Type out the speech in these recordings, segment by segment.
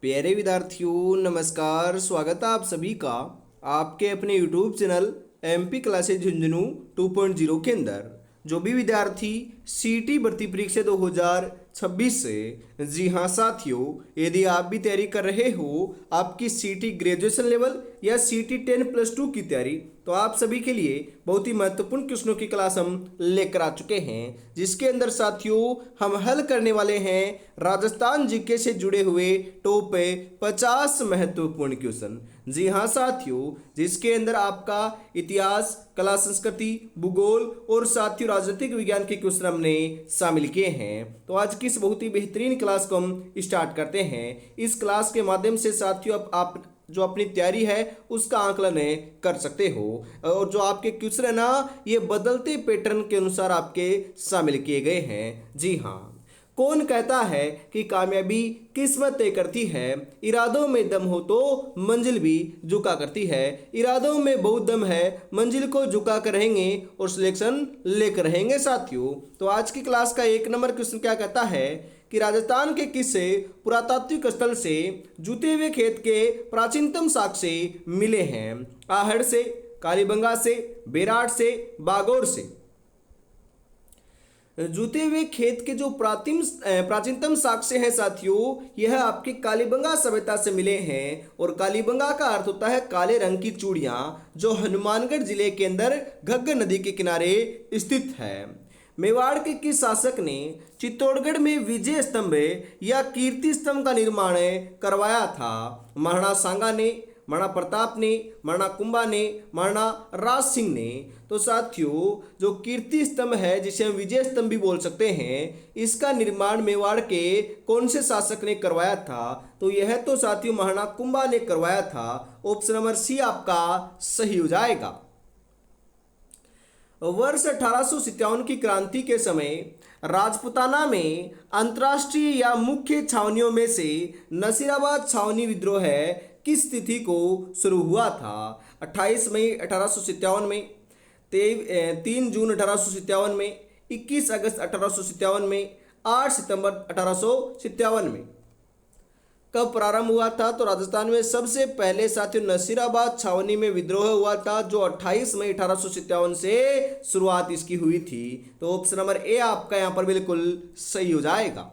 प्यारे विद्यार्थियों नमस्कार। स्वागत है आप सभी का आपके अपने YouTube channel MP classes Jhunjhunu 2.0 के अंदर। जो भी विद्यार्थी सीटी भर्ती परीक्षा 2026 से, जी हाँ साथियों, यदि आप भी तैयारी कर रहे हो आपकी सीटी ग्रेजुएशन लेवल या सीटी 10+2 की तैयारी, तो आप सभी के लिए बहुत ही महत्वपूर्ण क्वेश्चनों की क्लास हम लेकर आ चुके हैं, जिसके अंदर साथियों हम हल करने वाले हैं राजस्थान जीके से जुड़े हुए टॉप 50 महत्वपूर्ण क्वेश्चन। जी हाँ साथियों, जिसके अंदर आपका इतिहास, कला संस्कृति, भूगोल और साथियों राजनीतिक विज्ञान के क्वेश्चन हमने शामिल किए हैं। तो आज की इस बहुत ही बेहतरीन क्लास को हम स्टार्ट करते हैं। इस क्लास के माध्यम से साथियों आप जो अपनी तैयारी है उसका आकलन कर सकते हो, और जो आपके क्वेश्चन है ना ये बदलते पैटर्न के अनुसार आपके शामिल किए गए हैं। जी हाँ, कौन कहता है कि कामयाबी किस्मत तय करती है, इरादों में दम हो तो मंजिल भी झुका करती है। इरादों में बहुत दम है, मंजिल को झुका कर रहेंगे और सिलेक्शन लेकर रहेंगे साथियों। तो आज की क्लास का 1 नंबर क्वेश्चन क्या कहता है कि राजस्थान के किस पुरातात्विक स्थल से जूते हुए खेत के प्राचीनतम साक्ष्य मिले हैं? आहड़ से, कालीबंगा से, बेराट से, बागौर से। जूते हुए खेत के जो प्राचीनतम साक्ष्य हैं साथियों, यह आपके कालीबंगा सभ्यता से मिले हैं। और कालीबंगा का अर्थ होता है काले रंग की चूड़ियां, जो हनुमानगढ़ जिले के अंदर घग्गर नदी के किनारे स्थित है। मेवाड़ के किस शासक ने चित्तौड़गढ़ में विजय स्तंभ या कीर्ति स्तंभ का निर्माण करवाया था? महाराणा सांगा ने, महाराणा प्रताप ने, महाराणा कुंभा ने, महाराणा राज सिंह ने। तो साथियों जो कीर्ति स्तंभ है, जिसे हम विजय स्तंभ भी बोल सकते हैं, इसका निर्माण मेवाड़ के कौन से शासक ने करवाया था? तो यह तो साथियों महाराणा कुंभा ने करवाया था। ऑप्शन नंबर सी आपका सही हो जाएगा। वर्ष 1857 की क्रांति के समय राजपुताना में अंतर्राष्ट्रीय या मुख्य छावनियों में से नसीराबाद छावनी विद्रोह है किस तिथि को शुरू हुआ था? 28 मई 1857 में, 3 जून 1857 में, 21 अगस्त 1857 में, 8 सितंबर 1857 में। कब प्रारंभ हुआ था? तो राजस्थान में सबसे पहले साथियों नसीराबाद छावनी में विद्रोह हुआ था, जो 28 मई 1857 से शुरुआत इसकी हुई थी। तो ऑप्शन नंबर ए आपका यहां पर बिल्कुल सही हो जाएगा।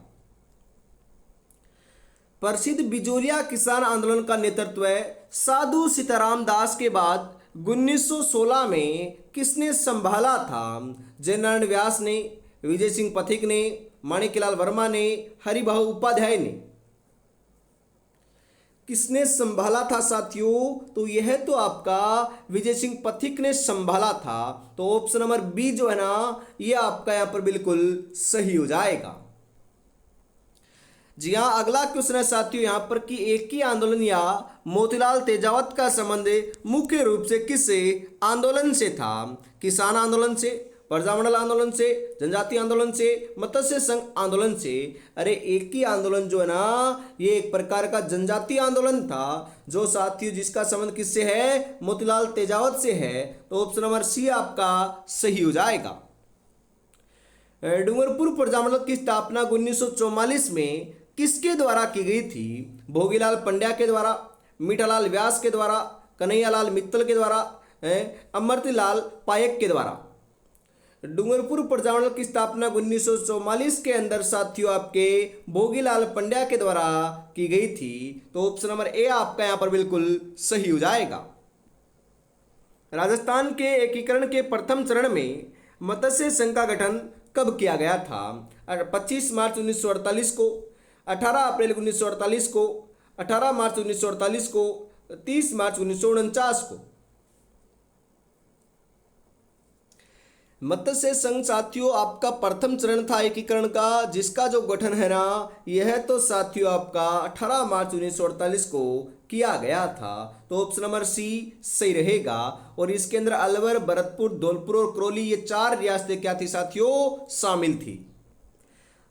प्रसिद्ध बिजोरिया किसान आंदोलन का नेतृत्व साधु सीताराम दास के बाद 1916 में किसने संभाला था? जयनारायण व्यास ने, विजय सिंह पथिक ने, माणिकलाल वर्मा ने, हरिभाऊ उपाध्याय ने। किसने संभाला था साथियों? तो यह तो आपका विजय सिंह पथिक ने संभाला था। तो ऑप्शन नंबर बी जो है ना, यह आपका यहां पर बिल्कुल सही हो जाएगा। जी हाँ, अगला क्वेश्चन है साथियों यहां पर कि एक ही आंदोलन या मोतीलाल तेजावत का संबंध मुख्य रूप से किस आंदोलन से था? किसान आंदोलन से, प्रजामंडल आंदोलन से, जनजाति आंदोलन से, मत्स्य संघ आंदोलन से। अरे एक ही आंदोलन जो है ना, ये एक प्रकार का जनजाति आंदोलन था, जो साथियों जिसका संबंध किससे है? मोतीलाल तेजावत से है। तो ऑप्शन नंबर सी आपका सही हो जाएगा। डूंगरपुर प्रजामंडल की स्थापना 1944 में किसके द्वारा की गई थी? भोगीलाल पंड्या के द्वारा, मीठालाल व्यास के द्वारा, कन्हैयालाल मित्तल के द्वारा, अमृतलाल पायक के द्वारा। डूंगरपुर प्रजामंडल की स्थापना 1944 के अंदर साथियों आपके भोगीलाल पंड्या के द्वारा की गई थी। तो ऑप्शन नंबर ए आपका यहां पर बिल्कुल सही हो जाएगा। राजस्थान के एकीकरण के प्रथम चरण में मत्स्य संघ का गठन कब किया गया था? 25 मार्च 1948 को, 18 अप्रैल 1948 को, 18 मार्च 1948 को, 30 मार्च 1949 को। मत्स्य संघ साथियों आपका प्रथम चरण था एकीकरण का, जिसका जो गठन है ना, यह तो साथियों आपका 18 मार्च 1948 को किया गया था। तो ऑप्शन नंबर सी सही रहेगा। और इसके अंदर अलवर, भरतपुर, धौलपुर और करौली, ये 4 रियासतें क्या थी साथियों? शामिल थी।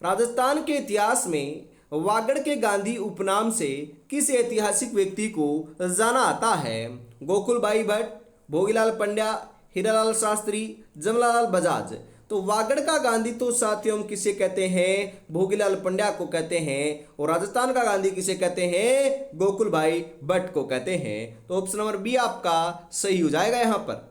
राजस्थान के इतिहास में वागड़ के गांधी उपनाम से किस ऐतिहासिक व्यक्ति को जाना आता है? गोकुलबाई भट्ट, भोगीलाल पंड्या, हीरालाल शास्त्री, जमनालाल बजाज। तो वागड़ का गांधी तो साथियों हम किसे कहते हैं, भोगीलाल पंड्या को कहते हैं। और राजस्थान का गांधी किसे कहते हैं, गोकुल भाई भट्ट को कहते हैं। तो ऑप्शन नंबर बी आपका सही हो जाएगा यहां पर।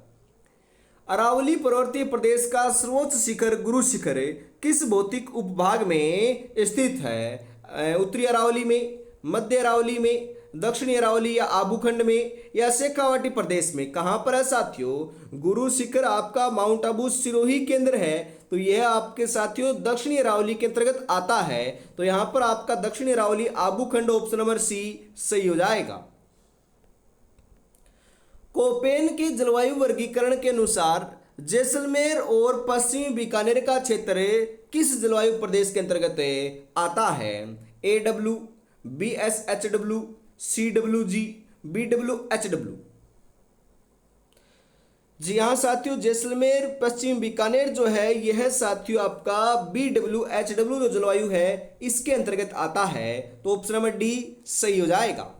अरावली पर्वतीय प्रदेश का सर्वोच्च शिखर गुरु शिखर किस भौतिक उपभाग में स्थित है, उत्तरी अरावली में, मध्य अरावली में, दक्षिणी अरावली या आबूखंड में, या शेखावाटी प्रदेश में, कहां पर है साथियों। गुरु शिखर आपका माउंट आबू सिरोही केंद्र है, तो यह आपके साथियों दक्षिणी अरावली के अंतर्गत आता है। तो यहां पर आपका दक्षिणी अरावली आबूखंड ऑप्शन नंबर सी सही हो जाएगा। कोपेन के जलवायु वर्गीकरण के अनुसार जैसलमेर और पश्चिमी बीकानेर का क्षेत्र किस जलवायु प्रदेश के अंतर्गत आता है, AW, BSHW, CWG, BWHW। जी हाँ साथियों, जैसलमेर पश्चिम बीकानेर जो है यह साथियों आपका BWHW जो जलवायु है इसके अंतर्गत आता है। तो ऑप्शन नंबर डी सही हो जाएगा।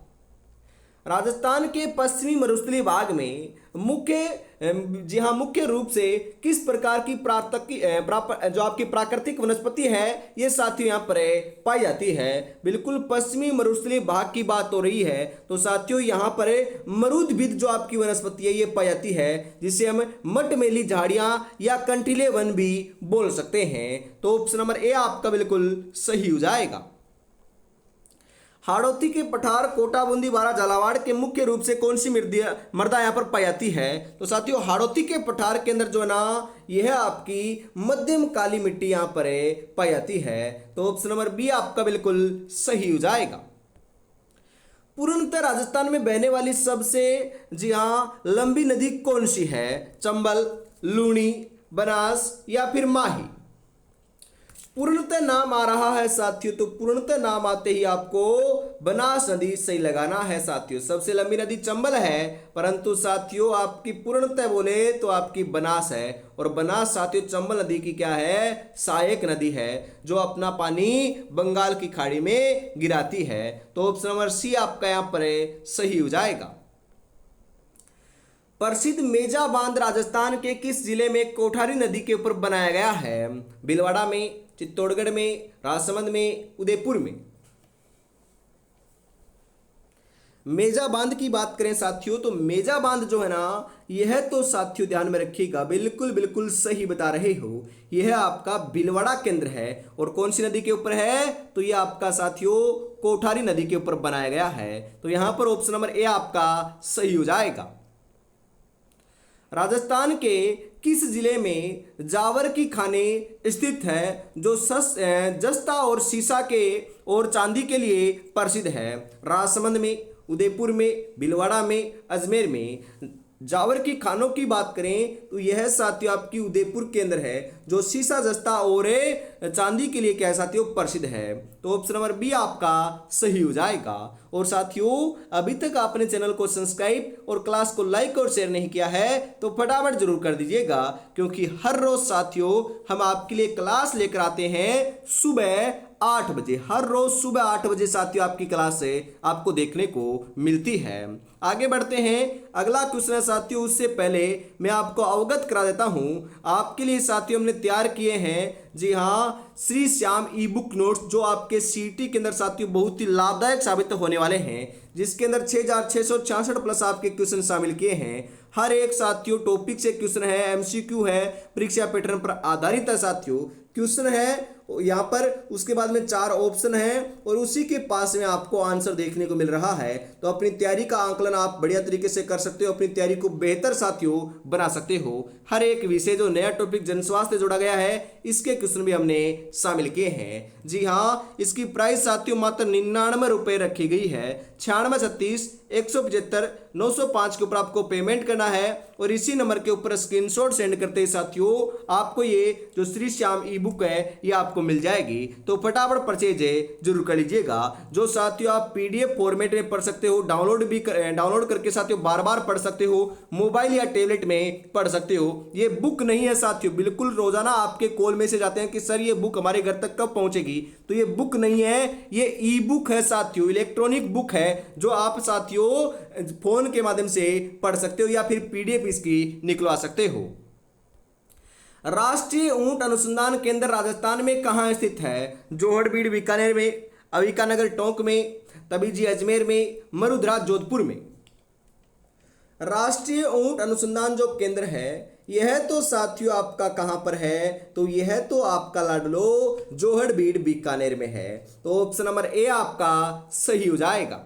राजस्थान के पश्चिमी मरुस्थलीय भाग में मुख्य रूप से किस प्रकार की जो आपकी प्राकृतिक वनस्पति है ये साथियों यहाँ पर पाई जाती है। बिल्कुल पश्चिमी मरुस्थलीय भाग की बात हो रही है, तो साथियों यहाँ पर मरुदभिद जो आपकी वनस्पति है ये पाई जाती है, जिसे हम मटमेली झाड़ियां या कंटीले वन भी बोल सकते हैं। तो ऑप्शन नंबर ए आपका बिल्कुल सही हो जाएगा। हाड़ौती के पठार, कोटा, बूंदी, बारा, झालावाड़ के मुख्य रूप से कौन सी मृदा यहाँ पर पाई जाती है। तो साथियों हाड़ौती के पठार के अंदर जो है ना यह आपकी मध्यम काली मिट्टी यहाँ पर पाई जाती है। तो ऑप्शन नंबर बी आपका बिल्कुल सही हो जाएगा। पूर्णतः राजस्थान में बहने वाली सबसे जी हाँ लंबी नदी कौन सी है, चंबल, लूणी, बनास या फिर माही। पूर्णतः नाम आ रहा है साथियों, तो पूर्णतः नाम आते ही आपको बनास नदी सही लगाना है साथियों। सबसे लंबी नदी चंबल है, परंतु साथियों आपकी पूर्णतः बोले तो आपकी बनास है। और बनास साथियों चंबल नदी की क्या है, सहायक नदी है, जो अपना पानी बंगाल की खाड़ी में गिराती है। तो ऑप्शन नंबर सी आपका यहाँ पर सही हो जाएगा। प्रसिद्ध मेजा बांध राजस्थान के किस जिले में कोठारी नदी के ऊपर बनाया गया है, भीलवाड़ा में, चित्तौड़गढ़ में, राजसमंद में, उदयपुर में। मेजा बांध की बात करें साथियों, तो मेजा बांध जो है ना यह तो साथियों ध्यान में रखिएगा, बिल्कुल बिल्कुल सही बता रहे हो, यह आपका भीलवाड़ा केंद्र है। और कौन सी नदी के ऊपर है, तो यह आपका साथियों कोठारी नदी के ऊपर बनाया गया है। तो यहां पर ऑप्शन नंबर ए आपका सही हो जाएगा। राजस्थान के किस जिले में जावर की खाने स्थित है, जो जस्ता और सीसा के और चांदी के लिए प्रसिद्ध है, राजसमंद में, उदयपुर में, भीलवाड़ा में, अजमेर में। जावर की खानों की बात करें तो यह साथियों आपकी उदयपुर केंद्र है, जो सीसा, जस्ता और चांदी के लिए क्या है साथियों प्रसिद्ध है। तो ऑप्शन नंबर बी आपका सही हो जाएगा। और साथियों अभी तक आपने चैनल को सब्सक्राइब और क्लास को लाइक और शेयर नहीं किया है तो फटाफट जरूर कर दीजिएगा, क्योंकि हर रोज साथियों हम आपके लिए क्लास लेकर आते हैं सुबह 8 बजे। हर रोज सुबह 8 बजे साथियों आपकी क्लास से आपको देखने को मिलती है। आगे बढ़ते हैं, अगला क्वेश्चन है साथियों, उससे पहले मैं आपको अवगत करा देता हूं। आपके लिए साथियों हमने तैयार किए हैं जी हाँ श्री श्याम ई बुक नोट्स, जो आपके सीटी के अंदर साथियों बहुत ही लाभदायक साबित होने वाले हैं, जिसके अंदर 6666 प्लस आपके क्वेश्चन शामिल किए हैं। हर एक साथियों टॉपिक से क्वेश्चन है, एमसीक्यू है, परीक्षा पैटर्न पर आधारित है साथियों क्वेश्चन है यहाँ पर। उसके बाद में 4 ऑप्शन है और उसी के पास में आपको आंसर देखने को मिल रहा है। तो अपनी तैयारी का आंकलन आप बढ़िया तरीके से कर सकते हो, अपनी तैयारी को बेहतर साथियों बना सकते हो। हर एक विषय जो नया टॉपिक जनस्वास्थ्य जोड़ा गया है इसके क्वेश्चन भी हमने शामिल किए हैं। जी हाँ, इसकी प्राइस साथियों मात्र 99 रुपये रखी गई है। 9636 175 905 के ऊपर आपको पेमेंट करना है और इसी नंबर के ऊपर स्क्रीनशॉट सेंड करते हैं साथियों आपको ये जो श्री श्याम ई बुक है ये आपको मिल जाएगी। तो फटाफट परचेज जरूर कर लीजिएगा। जो साथियों आप पीडीएफ फॉर्मेट में पढ़ सकते हो, डाउनलोड करके साथियों बार बार पढ़ सकते हो, मोबाइल या टैबलेट में पढ़ सकते हो। ये बुक नहीं है साथियों, बिल्कुल रोजाना आपके कॉल मैसेज आते हैं कि सर ये बुक हमारे घर तक कब पहुंचेगी, तो ये बुक नहीं है, ये ई बुक है साथियों, इलेक्ट्रॉनिक बुक है जो आप साथियों फोन के माध्यम से पढ़ सकते हो या फिर पीडीएफ इसकी निकलवा सकते हो। राष्ट्रीय ऊंट अनुसंधान केंद्र राजस्थान में कहाँ स्थित है? जोहड़बीड़ बीकानेर में, अविकानगर टोंक में, तबीजी अजमेर में, मरुधरा जोधपुर में। राष्ट्रीय ऊंट अनुसंधान जो केंद्र है यह तो साथियों आपका कहां पर है? तो यह तो आपका लाडलो जोहड़बीड़ बीकानेर में है। तो ऑप्शन नंबर ए आपका सही हो जाएगा।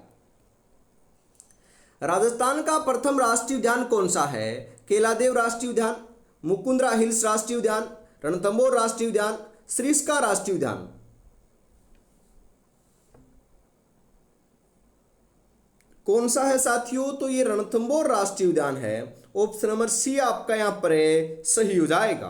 राजस्थान का प्रथम राष्ट्रीय उद्यान कौन सा है? केलादेव राष्ट्रीय उद्यान, मुकुंदरा हिल्स राष्ट्रीय उद्यान, रणथंभौर राष्ट्रीय उद्यान, सरिस्का राष्ट्रीय उद्यान। कौन सा है साथियों? तो ये रणथंभौर राष्ट्रीय उद्यान है। ऑप्शन नंबर सी आपका यहां पर सही हो जाएगा।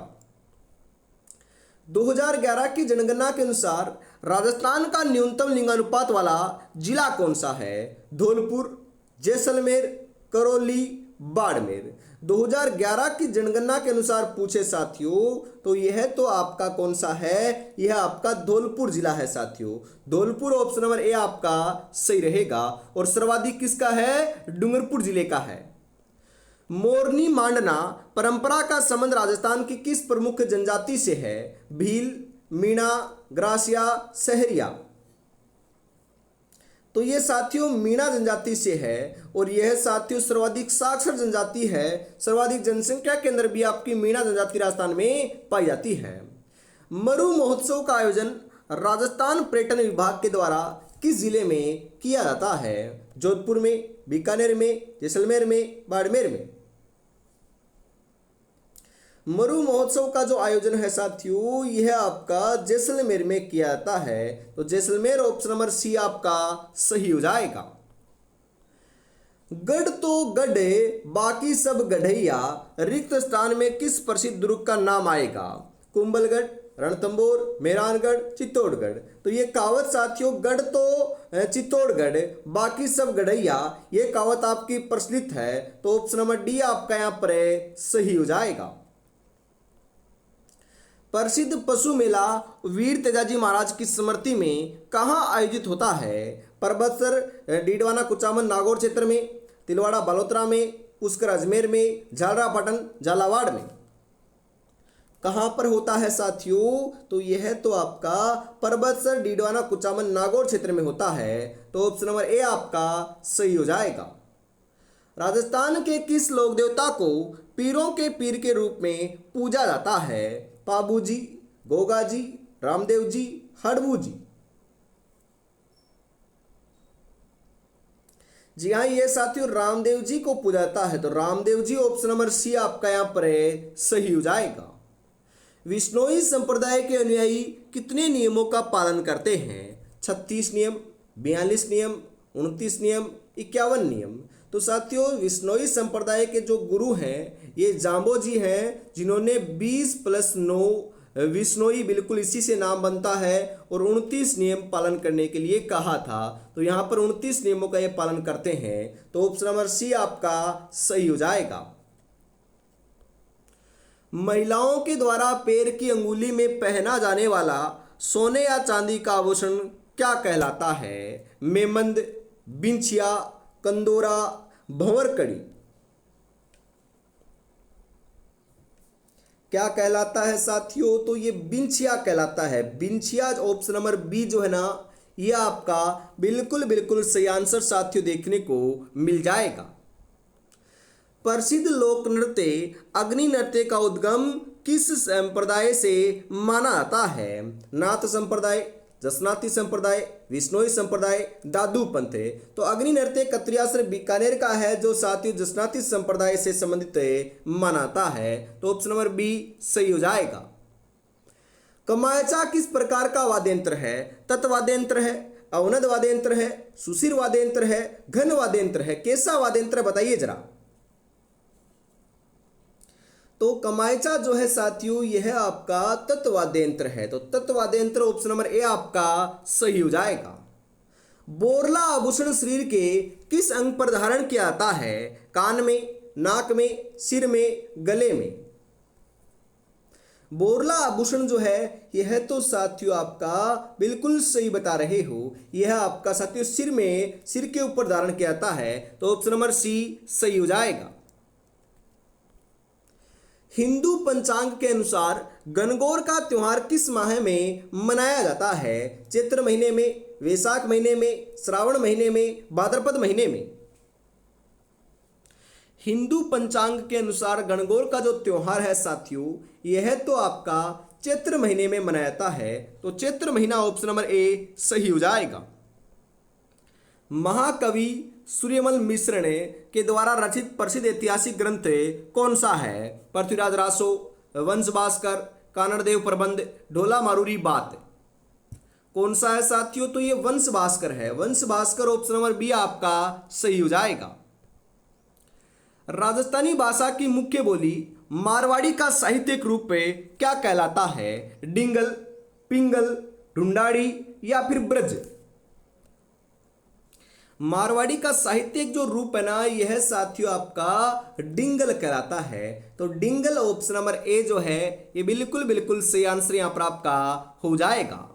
2011 की जनगणना के अनुसार राजस्थान का न्यूनतम लिंगानुपात वाला जिला कौन सा है? धौलपुर, जैसलमेर, करौली, बाड़मेर। 2011 की जनगणना के अनुसार पूछे साथियों तो यह तो आपका कौन सा है? यह आपका धौलपुर जिला है साथियों। धौलपुर ऑप्शन नंबर ए आपका सही रहेगा। और सर्वाधिक किसका है? डूंगरपुर जिले का है। मोरनी मांडना परंपरा का संबंध राजस्थान की किस प्रमुख जनजाति से है? भील, मीणा, ग्रासिया, सहरिया। तो ये साथियों मीणा जनजाति से है और यह साथियों सर्वाधिक साक्षर जनजाति है। सर्वाधिक जनसंख्या के अंदर भी आपकी मीणा जनजाति राजस्थान में पाई जाती है। मरु महोत्सव का आयोजन राजस्थान पर्यटन विभाग के द्वारा किस जिले में किया जाता है? जोधपुर में, बीकानेर में, जैसलमेर में, बाड़मेर में। मरु महोत्सव का जो आयोजन है साथियों यह आपका जैसलमेर में किया जाता है। तो जैसलमेर ऑप्शन नंबर सी आपका सही हो जाएगा। गढ़ तो गढ़े बाकी सब गढ़ैया, रिक्त स्थान में किस प्रसिद्ध दुर्ग का नाम आएगा? कुंभलगढ़, रणथंभौर, मेहरानगढ़, चित्तौड़गढ़। तो ये कहावत साथियों गढ़ तो चित्तौड़गढ़ बाकी सब गढ़ैया, ये कहावत आपकी प्रचलित है। तो ऑप्शन नंबर डी आपका यहाँ पर सही हो जाएगा। प्रसिद्ध पशु मेला वीर तेजाजी महाराज की स्मृति में कहाँ आयोजित होता है? परबतसर, डीडवाना कुचामन नागौर क्षेत्र में, तिलवाड़ा बालोतरा में, पुष्कर अजमेर में, झालरापाटन झालावाड़ में। कहाँ पर होता है साथियों? तो यह तो आपका परबतसर, डीडवाना कुचामन नागौर क्षेत्र में होता है। तो ऑप्शन नंबर ए आपका सही हो जाएगा। राजस्थान के किस लोक देवता को पीरों के पीर के रूप में पूजा जाता है? पाबू जी, गोगा जी, रामदेव जी, हड़बू जी। जी हाँ ये साथियों रामदेव जी को पूजा जाता है। तो Ramdev ji option number C आपका यहाँ पर सही हो जाएगा। विश्नोई संप्रदाय के अनुयायी कितने नियमों का पालन करते हैं? 36 नियम, 42 नियम, 29 नियम, 51 नियम। तो साथियों विश्नोई संप्रदाय के जो गुरु हैं ये जाम्बो जी हैं जिन्होंने 20+9 विश्नोई बिल्कुल इसी से नाम बनता है और 29 नियम पालन करने के लिए कहा था। तो यहाँ पर 29 नियमों का ये पालन करते हैं। तो ऑप्शन नंबर सी आपका सही हो जाएगा। महिलाओं के द्वारा पैर की अंगुली में पहना जाने वाला सोने या चांदी का आभूषण क्या कहलाता है? मेमंद, बिंछिया, कंदोरा, भंवरकड़ी। क्या कहलाता है साथियों? तो ये बिंछिया कहलाता है। बिंछिया ऑप्शन नंबर बी जो है ना ये आपका बिल्कुल सही आंसर साथियों देखने को मिल जाएगा। प्रसिद्ध लोक नृत्य अग्नि नृत्य का उद्गम किस संप्रदाय से माना जाता है? नाथ संप्रदाय, जसनाती संप्रदाय, विश्नोई संप्रदाय, दादू पंथ। तो अग्नि नृत्य कत्रियासर बीकानेर का है जो साथियों जसनाती संप्रदाय से संबंधित मानाता है। तो ऑप्शन नंबर बी सही हो जाएगा। कमायचा किस प्रकार का वाद्यंत्र है? तत्वाद्यंत्र है, अवनद वाद्यंत्र है, सुशिर वाद्यंत्र है, घन वाद्यंत्र है, कैसा वाद्यंत्र बताइए जरा। तो कमायचा जो है साथियों यह आपका तत्वाद्यंत्र है। तो तत्वाद्यंत्र ऑप्शन नंबर ए आपका सही हो जाएगा। बोरला आभूषण शरीर के किस अंग पर धारण किया जाता है? कान में, नाक में, सिर में, गले में। बोरला आभूषण जो है यह तो साथियों आपका बिल्कुल सही बता रहे हो। यह आपका साथियों सिर में, सिर के ऊपर धारण किया जाता है। तो ऑप्शन नंबर सी सही हो जाएगा। हिंदू पंचांग के अनुसार गणगौर का त्योहार किस माह में मनाया जाता है? चैत्र महीने में, वैशाख महीने में, श्रावण महीने में, भाद्रपद महीने में? हिंदू पंचांग के अनुसार गणगौर का जो त्योहार है साथियों, यह तो आपका चैत्र महीने में मनाया जाता है। तो चैत्र महीना ऑप्शन नंबर ए सही हो जाएगा। महाकवि सूर्यमल मिश्र ने के द्वारा रचित प्रसिद्ध ऐतिहासिक ग्रंथ कौन सा है? पृथ्वीराज रासो, वंश भास्कर, कानड़देव प्रबंध, ढोला मारूरी बात। कौन सा है साथियों? तो ये वंश भास्कर है। वंश भास्कर ऑप्शन नंबर बी आपका सही हो जाएगा। राजस्थानी भाषा की मुख्य बोली मारवाड़ी का साहित्यिक रूप क्या कहलाता है? डिंगल, पिंगल, ढूंढाड़ी या फिर ब्रज? मारवाड़ी का साहित्यिक जो रूप है ना, यह साथियों आपका डिंगल कहलाता है। तो डिंगल ऑप्शन नंबर ए जो है ये बिल्कुल बिल्कुल सही आंसर यहां पर आपका हो जाएगा।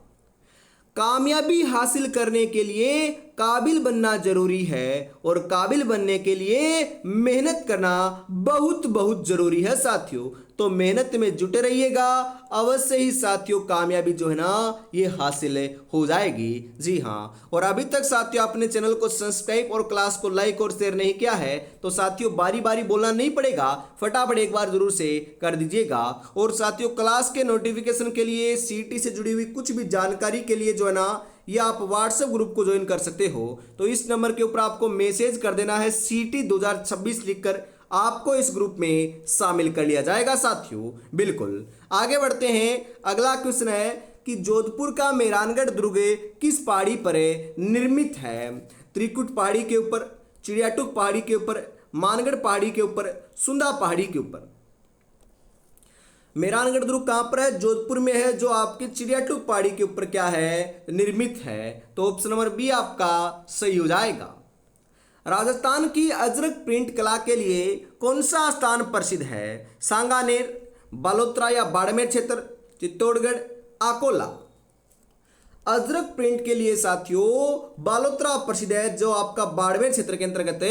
कामयाबी हासिल करने के लिए काबिल बनना जरूरी है और काबिल बनने के लिए मेहनत करना बहुत बहुत जरूरी है साथियों। तो मेहनत में जुटे रहिएगा, अवश्य ही साथियों कामयाबी जो है ना ये हासिल हो जाएगी। जी हाँ, और अभी तक साथियों आपने चैनल को सब्सक्राइब और क्लास को लाइक और शेयर नहीं किया है तो साथियों बारी बारी बोलना नहीं पड़ेगा, फटाफट एक बार जरूर से कर दीजिएगा। और साथियों क्लास के नोटिफिकेशन के लिए, सीटी से जुड़ी हुई कुछ भी जानकारी के लिए जो है ना, या आप व्हाट्सएप ग्रुप को ज्वाइन कर सकते हो। तो इस नंबर के ऊपर आपको मैसेज कर देना है सीटी 2026 लिखकर, आपको इस ग्रुप में शामिल कर लिया जाएगा साथियों। बिल्कुल आगे बढ़ते हैं। अगला क्वेश्चन है कि जोधपुर का मेहरानगढ़ दुर्ग किस पहाड़ी पर निर्मित है? त्रिकुट पहाड़ी के ऊपर, चिड़ियाटुक पहाड़ी के ऊपर, मानगढ़ पहाड़ी के ऊपर, सुंदा पहाड़ी के ऊपर? मेहरानगढ़ दुर्ग कहां पर है? जोधपुर में है, जो आपके चिड़ियाटुक पहाड़ी के ऊपर क्या है? निर्मित है। तो ऑप्शन नंबर बी आपका सही हो जाएगा। राजस्थान की अजरक प्रिंट कला के लिए कौन सा स्थान प्रसिद्ध है? सांगानेर, बालोतरा या बाड़मेर क्षेत्र, चित्तौड़गढ़, अकोला? अजरक प्रिंट के लिए साथियों बालोतरा प्रसिद्ध है, जो आपका बाड़मेर क्षेत्र के अंतर्गत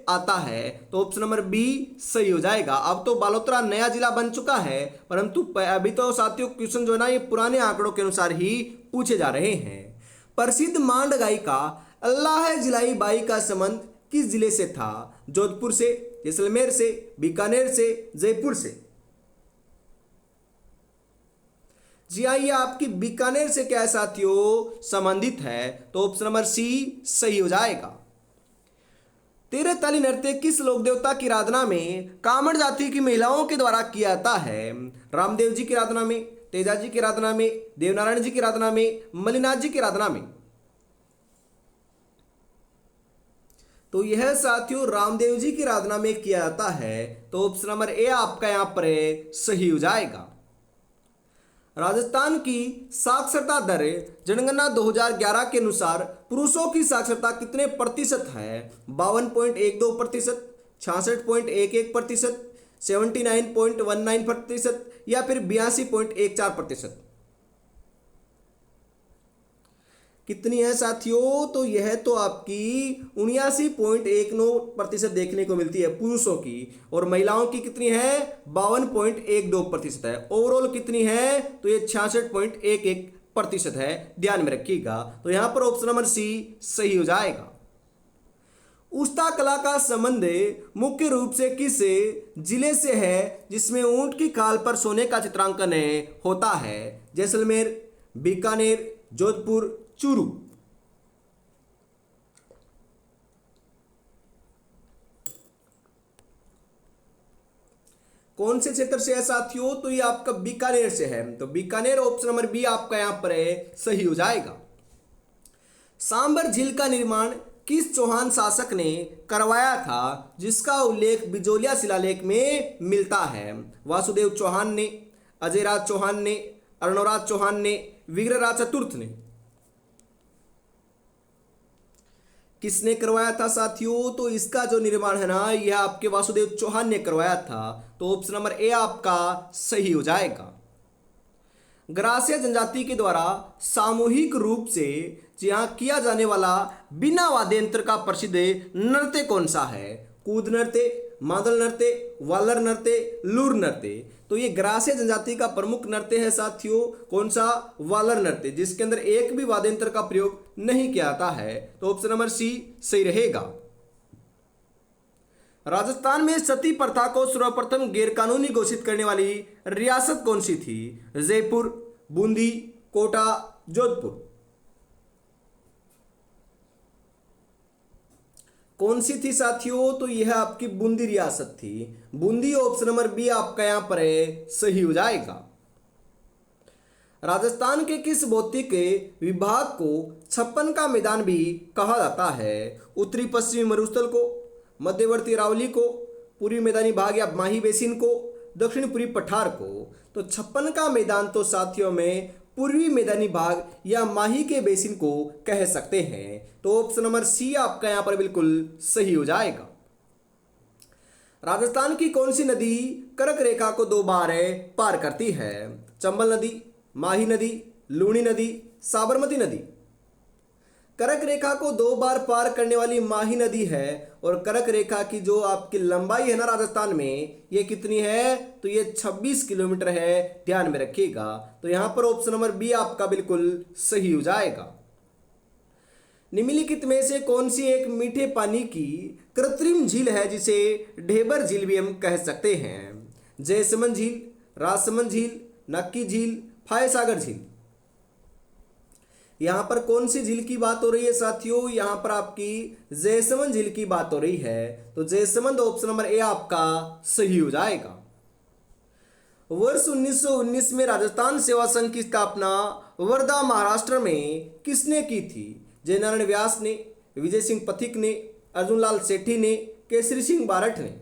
आता है। तो ऑप्शन नंबर बी सही हो जाएगा। अब तो बालोतरा नया जिला बन चुका है, परंतु अभी तो साथियों क्वेश्चन जो है ना ये पुराने आंकड़ों के अनुसार ही पूछे जा रहे हैं। प्रसिद्ध मांड गायिका अल्लाह जिलाई बाई का संबंध किस जिले से था? जोधपुर से, जैसलमेर से, बीकानेर से, जयपुर से? जी हाँ, ये आपकी बीकानेर से क्या है साथियों? संबंधित है। तो ऑप्शन नंबर सी सही हो जाएगा। तेरह ताली नृत्य किस लोक देवता की आराधना में कामड़ जाति की महिलाओं के द्वारा किया जाता है? रामदेव जी की आराधना में, तेजा जी की आराधना में, देवनारायण जी की आराधना में, मलिनाथ जी की आराधना में? तो यह साथियों रामदेव जी की आराधना में किया जाता है। तो ऑप्शन नंबर ए आपका यहां पर सही हो जाएगा। राजस्थान की साक्षरता दर जनगणना 2011 के अनुसार पुरुषों की साक्षरता कितने प्रतिशत है? 52.12%, 66.11%, 79.19% या फिर 82.14%? कितनी है साथियों? तो यह तो आपकी 79.19% देखने को मिलती है पुरुषों की, और महिलाओं की कितनी है? 52.12% है। ओवरऑल कितनी है? तो ये 66.11% है, ध्यान में रखिएगा। तो यहां पर ऑप्शन नंबर सी सही हो जाएगा। उस्ता कला का संबंध मुख्य रूप से किस जिले से है जिसमें ऊंट की खाल पर सोने का चित्रांकन होता है? जैसलमेर, बीकानेर, जोधपुर, चूरू? कौन से क्षेत्र से है साथियों? तो ये आपका बीकानेर से है। तो बीकानेर ऑप्शन नंबर बी आपका यहां पर सही हो जाएगा। सांबर झील का निर्माण किस चौहान शासक ने करवाया था, जिसका उल्लेख बिजोलिया शिलालेख में मिलता है? वासुदेव चौहान ने, अजयराज चौहान ने, अर्णवराज चौहान ने, विग्रहराज चतुर्थ ने? किसने करवाया था साथियों? तो इसका जो निर्माण है ना यह आपके वासुदेव चौहान ने करवाया था। तो ऑप्शन नंबर ए आपका सही हो जाएगा। ग्रास्य जनजाति के द्वारा सामूहिक रूप से जहां किया जाने वाला बिना वाद्य यंत्र का प्रसिद्ध नृत्य कौन सा है? कूद नृत्य, मादल नृत्य, वालर नृत्य, लूर नृत्य। तो ये ग्रासीय जनजाति का प्रमुख नृत्य है साथियों, कौन सा? वालर नृत्य, जिसके अंदर एक भी वाद्य यंत्र का प्रयोग नहीं किया जाता है। तो ऑप्शन नंबर सी सही रहेगा। राजस्थान में सती प्रथा को सर्वप्रथम गैरकानूनी घोषित करने वाली रियासत कौन सी थी? जयपुर, बूंदी, कोटा, जोधपुर। कौन सी थी साथियों? तो यह आपकी बूंदी रियासत थी। बूंदी, ऑप्शन नंबर बी आपका यहां पर सही हो जाएगा। राजस्थान के किस भौतिक विभाग को छप्पन का मैदान भी कहा जाता है? उत्तरी पश्चिमी मरुस्थल को, मध्यवर्ती अरावली को, पूर्वी मैदानी भाग या माही बेसिन को, दक्षिण पूर्वी पठार को। तो छप्पन का मैदान तो साथियों में पूर्वी मैदानी भाग या माही के बेसिन को कह सकते हैं। तो ऑप्शन नंबर सी आपका यहां पर बिल्कुल सही हो जाएगा। राजस्थान की कौन सी नदी कर्क रेखा को 2 बार पार करती है? चंबल नदी, माही नदी, लूणी नदी, साबरमती नदी। कर्क रेखा को 2 बार पार करने वाली माही नदी है, और कर्क रेखा की जो आपकी लंबाई है ना राजस्थान में, ये कितनी है? तो ये 26 किलोमीटर है, ध्यान में रखिएगा। तो यहां पर ऑप्शन नंबर बी आपका बिल्कुल सही हो जाएगा। निम्नलिखित में से कौन सी एक मीठे पानी की कृत्रिम झील है जिसे ढेबर झील भी हम कह सकते हैं? जयसमंद झील, राजसमंद झील, नक्की झील, फायसागर झील। यहां पर कौन सी झील की बात हो रही है साथियों? यहां पर आपकी जयसमंद झील की बात हो रही है। तो जयसमंद ऑप्शन नंबर ए आपका सही हो जाएगा। वर्ष 1919 में राजस्थान सेवा संघ की स्थापना वर्धा महाराष्ट्र में किसने की थी? जयनारायण व्यास ने, विजय सिंह पथिक ने, अर्जुनलाल सेठी ने, केसरी सिंह बारठ ने।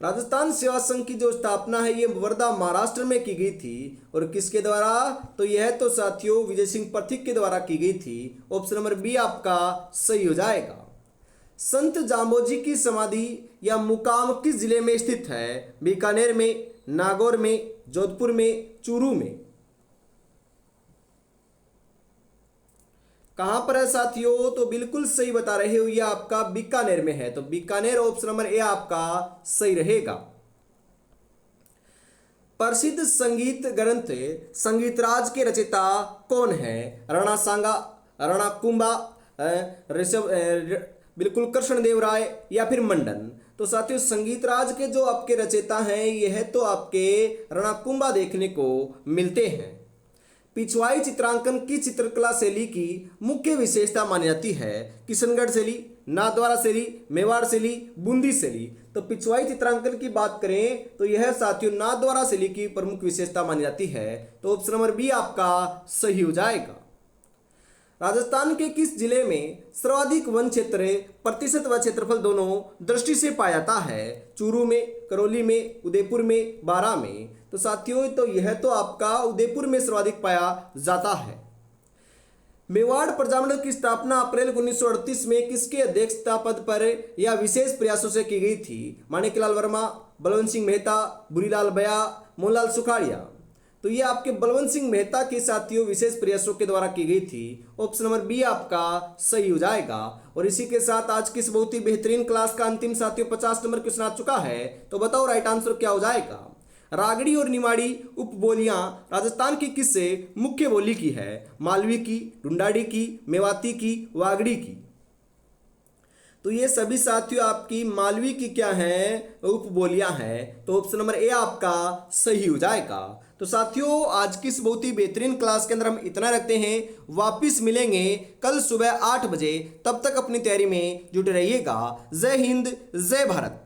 राजस्थान सेवा संघ की जो स्थापना है ये वर्धा महाराष्ट्र में की गई थी, और किसके द्वारा? तो यह तो साथियों विजय सिंह पथिक के द्वारा की गई थी। ऑप्शन नंबर बी आपका सही हो जाएगा। संत जाम्बोजी की समाधि या मुकाम किस जिले में स्थित है? बीकानेर में, नागौर में, जोधपुर में, चूरू में। कहां पर है साथियों? तो बिल्कुल सही बता रहे हो, यह आपका बीकानेर में है। तो बीकानेर ऑप्शन नंबर ए आपका सही रहेगा। प्रसिद्ध संगीत ग्रंथ संगीतराज के रचयिता कौन है? राणा सांगा, राणा कुंभा, ऋषभ, बिल्कुल कृष्णदेव राय या फिर मंडन। तो साथियों संगीतराज के जो आपके रचयिता हैं यह तो आपके राणा कुंभा देखने को मिलते हैं। पिछवाई चित्रांकन की चित्रकला शैली की मुख्य विशेषता मानी जाती है? किशनगढ़ शैली, नाथद्वारा शैली, मेवाड़ शैली, बूंदी शैली। तो पिछवाई चित्रांकन की बात करें तो यह साथियों नाथद्वारा शैली की प्रमुख विशेषता मानी जाती है। तो ऑप्शन नंबर बी आपका सही हो जाएगा। राजस्थान के किस जिले में सर्वाधिक वन क्षेत्र प्रतिशत व क्षेत्रफल दोनों दृष्टि से पाया जाता है? चूरू में, करौली में, उदयपुर में, बारां में। तो साथियों तो यह तो आपका उदयपुर में सर्वाधिक पाया जाता है। मेवाड़ प्रजामंडल की स्थापना अप्रैल 1938 में किसके अध्यक्षता पद पर या विशेष प्रयासों से की गई थी? माणिकलाल वर्मा, बलवंत सिंह मेहता, बुरीलाल बया, मोहनलाल सुखाड़िया। तो ये आपके बलवंत सिंह मेहता के साथियों विशेष प्रयासों के द्वारा की गई थी। ऑप्शन नंबर बी आपका सही हो जाएगा। और इसी के साथ आज की इस बहुत ही बेहतरीन क्लास का अंतिम साथियों 50 नंबर क्वेश्चन आ चुका है। तो बताओ राइट आंसर क्या हो जाएगा? रागड़ी और निमाड़ी उपबोलियां राजस्थान की किस मुख्य बोली की है? मालवी की, ढूंढाड़ी की, मेवाती की, वागड़ी की। तो ये सभी साथियों आपकी मालवी की क्या है? उपबोलियां हैं। तो ऑप्शन नंबर ए आपका सही हो जाएगा। तो साथियों आज की इस बहुत ही बेहतरीन क्लास के अंदर हम इतना रखते हैं। वापिस मिलेंगे कल सुबह 8 बजे। तब तक अपनी तैयारी में जुटे रहिएगा। जय हिंद, जय भारत।